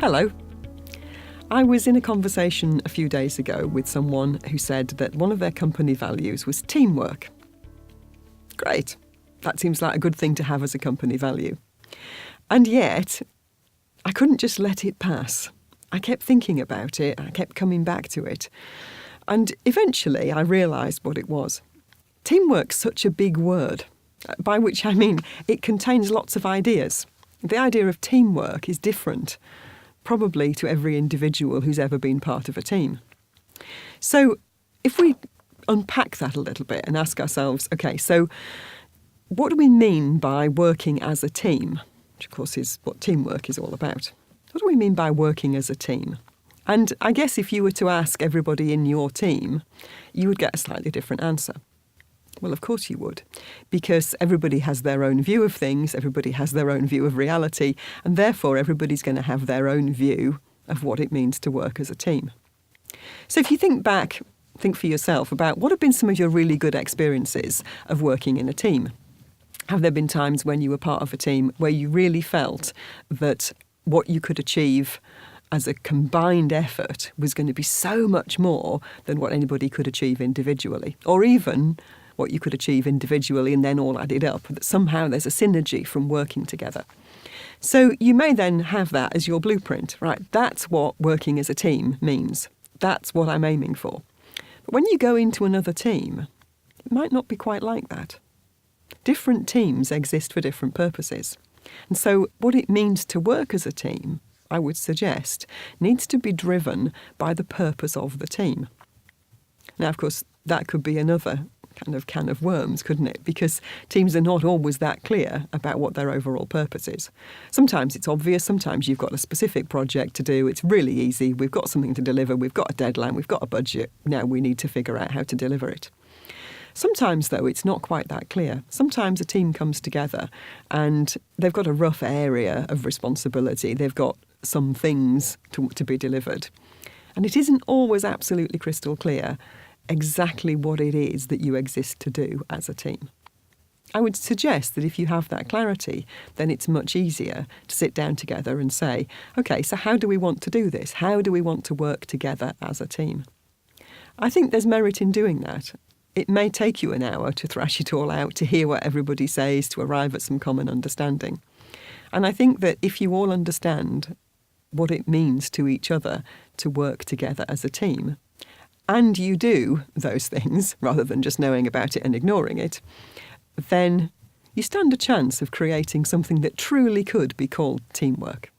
Hello. I was in a conversation a few days ago with someone who said that one of their company values was teamwork. Great. That seems like a good thing to have as a company value. And yet, I couldn't just let it pass. I kept thinking about it. I kept coming back to it. And eventually I realised what it was. Teamwork's such a big word, by which I mean it contains lots of ideas. The idea of teamwork is different, probably to every individual who's ever been part of a team. So if we unpack that a little bit and ask ourselves, OK, so what do we mean by working as a team? Which, of course, is what teamwork is all about. What do we mean by working as a team? And I guess if you were to ask everybody in your team, you would get a slightly different answer. Well, of course you would, because everybody has their own view of things, everybody has their own view of reality, and therefore everybody's going to have their own view of what it means to work as a team. So if you think for yourself about what have been some of your really good experiences of working in a team. Have there been times when you were part of a team where you really felt that what you could achieve as a combined effort was going to be so much more than what anybody could achieve individually, or even what you could achieve individually and then all added up, that somehow there's a synergy from working together. So you may then have that as your blueprint, right? That's what working as a team means. That's what I'm aiming for. But when you go into another team, it might not be quite like that. Different teams exist for different purposes. And so what it means to work as a team, I would suggest, needs to be driven by the purpose of the team. Now, of course, that could be another kind of can of worms, couldn't it? Because teams are not always that clear about what their overall purpose is. Sometimes it's obvious, sometimes you've got a specific project to do, it's really easy, we've got something to deliver, we've got a deadline, we've got a budget, now we need to figure out how to deliver it. Sometimes, though, it's not quite that clear. Sometimes a team comes together and they've got a rough area of responsibility, they've got some things to be delivered. And it isn't always absolutely crystal clear exactly what it is that you exist to do as a team. I would suggest that if you have that clarity, then it's much easier to sit down together and say, OK, so how do we want to do this? How do we want to work together as a team? I think there's merit in doing that. It may take you an hour to thrash it all out, to hear what everybody says, to arrive at some common understanding. And I think that if you all understand what it means to each other to work together as a team, and you do those things rather than just knowing about it and ignoring it, then you stand a chance of creating something that truly could be called teamwork.